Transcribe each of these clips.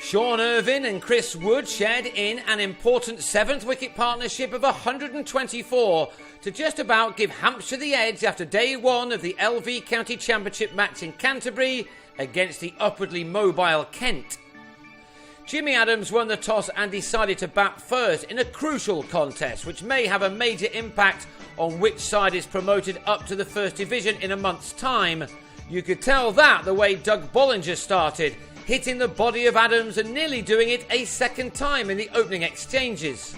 Sean Irvine and Chris Wood shared in an important 7th wicket partnership of 124 to just about give Hampshire the edge after day one of the LV County Championship match in Canterbury against the upwardly mobile Kent. Jimmy Adams won the toss and decided to bat first in a crucial contest which may have a major impact on which side is promoted up to the First Division in a month's time. You could tell that the way Doug Bollinger started, hitting the body of Adams and nearly doing it a second time in the opening exchanges.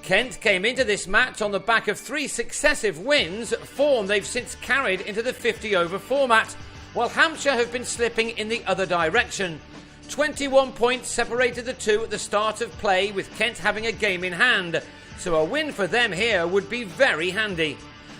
Kent came into this match on the back of 3 successive wins, form they've since carried into the 50-over format, while Hampshire have been slipping in the other direction. 21 points separated the two at the start of play, with Kent having a game in hand, so a win for them here would be very handy.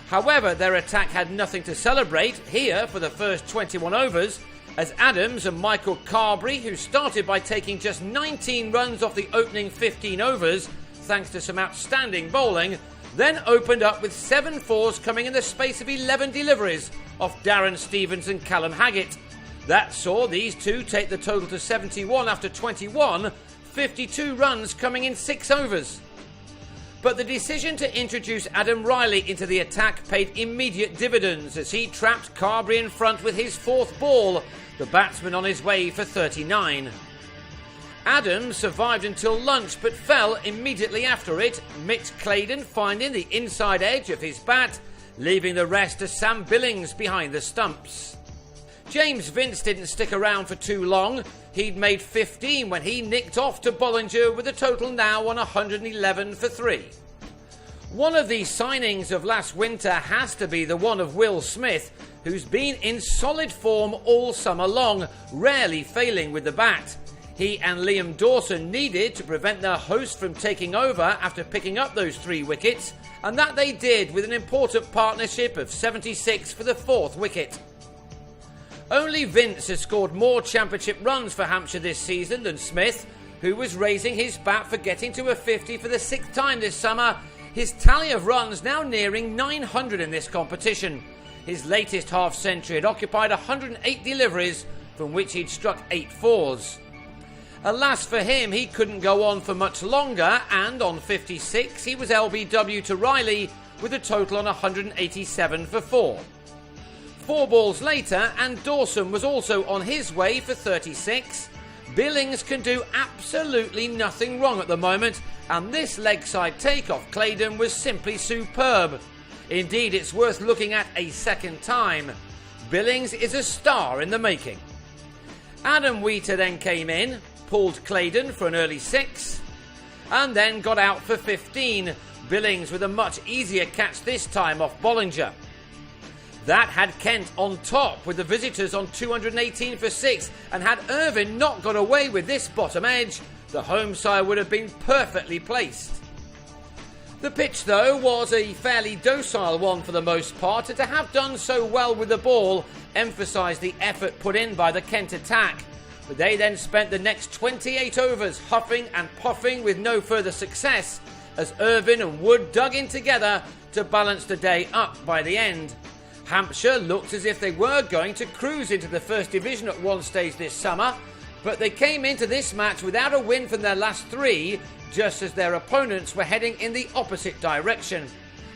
However, their attack had nothing to celebrate here for the first 21 overs, as Adams and Michael Carberry, who started by taking just 19 runs off the opening 15 overs, thanks to some outstanding bowling, then opened up with 7 fours coming in the space of 11 deliveries off Darren Stevens and Callum Haggett. That saw these two take the total to 71 after 21, 52 runs coming in 6 overs. But the decision to introduce Adam Riley into the attack paid immediate dividends as he trapped Carberry in front with his 4th ball, the batsman on his way for 39. Adams survived until lunch but fell immediately after it, Mitch Claydon finding the inside edge of his bat, leaving the rest to Sam Billings behind the stumps. James Vince didn't stick around for too long. He'd made 15 when he nicked off to Bollinger with a total now on 111 for 3. One of the signings of last winter has to be the one of Will Smith, who's been in solid form all summer long, rarely failing with the bat. He and Liam Dawson needed to prevent their host from taking over after picking up those 3 wickets, and that they did with an important partnership of 76 for the 4th wicket. Only Vince has scored more championship runs for Hampshire this season than Smith, who was raising his bat for getting to a 50 for the 6th time this summer, his tally of runs now nearing 900 in this competition. His latest half-century had occupied 108 deliveries, from which he'd struck 8 fours. Alas for him, he couldn't go on for much longer, and on 56 he was LBW to Riley with a total on 187 for 4. 4 balls later, and Dawson was also on his way for 36. Billings can do absolutely nothing wrong at the moment, and this leg side take-off Claydon was simply superb. Indeed, it's worth looking at a second time. Billings is a star in the making. Adam Wheater then came in, pulled Claydon for an early 6, and then got out for 15, Billings with a much easier catch this time off Bollinger. That had Kent on top with the visitors on 218 for 6, and had Irvine not got away with this bottom edge, the home side would have been perfectly placed. The pitch though was a fairly docile one for the most part, and to have done so well with the ball emphasised the effort put in by the Kent attack. But they then spent the next 28 overs huffing and puffing with no further success, as Irvine and Wood dug in together to balance the day up by the end. Hampshire looked as if they were going to cruise into the First Division at one stage this summer, but they came into this match without a win from their last 3, just as their opponents were heading in the opposite direction.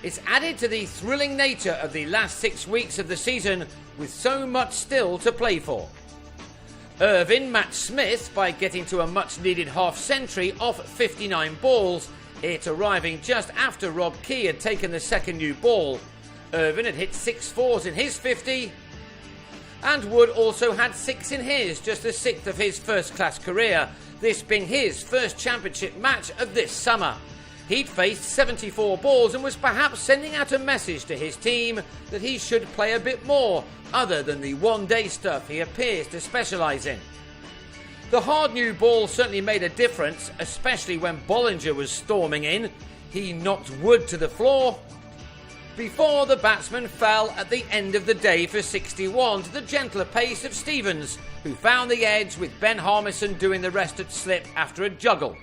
It's added to the thrilling nature of the last 6 weeks of the season, with so much still to play for. Irvine matched Smith by getting to a much-needed half-century off 59 balls, it arriving just after Rob Key had taken the second new ball. Irvine had hit 6 fours in his 50, and Wood also had 6 in his, just the 6th of his first-class career, this being his first championship match of this summer. He'd faced 74 balls and was perhaps sending out a message to his team that he should play a bit more, other than the one-day stuff he appears to specialise in. The hard new ball certainly made a difference, especially when Bollinger was storming in. He knocked Wood to the floor before the batsman fell at the end of the day for 61 to the gentler pace of Stevens, who found the edge with Ben Harmison doing the rest at slip after a juggle.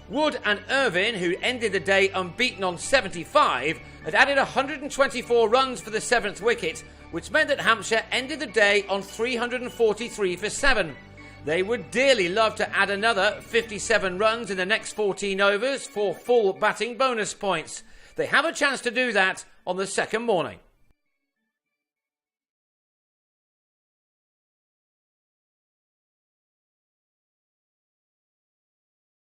Wood and Irvine, who ended the day unbeaten on 75, had added 124 runs for the 7th wicket, which meant that Hampshire ended the day on 343 for 7. They would dearly love to add another 57 runs in the next 14 overs for full batting bonus points. They have a chance to do that on the second morning.